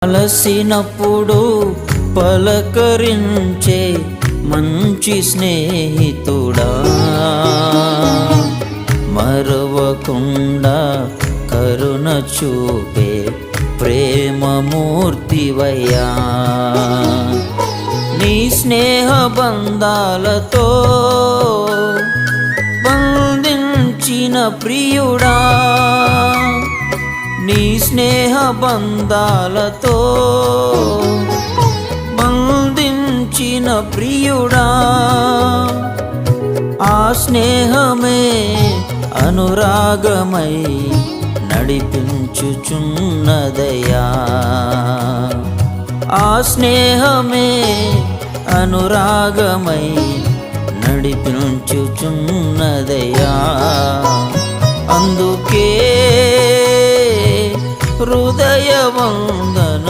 అలసినప్పుడు పలకరించే మంచి స్నేహితుడా, మరవకుండా కరుణ చూపే ప్రేమమూర్తివయ్యా. నీ స్నేహ బంధాలతో బంధించిన ప్రియుడా, నీ స్నేహ బంధాలతో బంధించిన ప్రియుడా, ఆ స్నేహమే అనురాగమై నడిపించుచున్నదయ్యా. ఆ స్నేహమే అనురాగమై నడిపించుచున్నదయ్యా. అందుకే హృదయవందన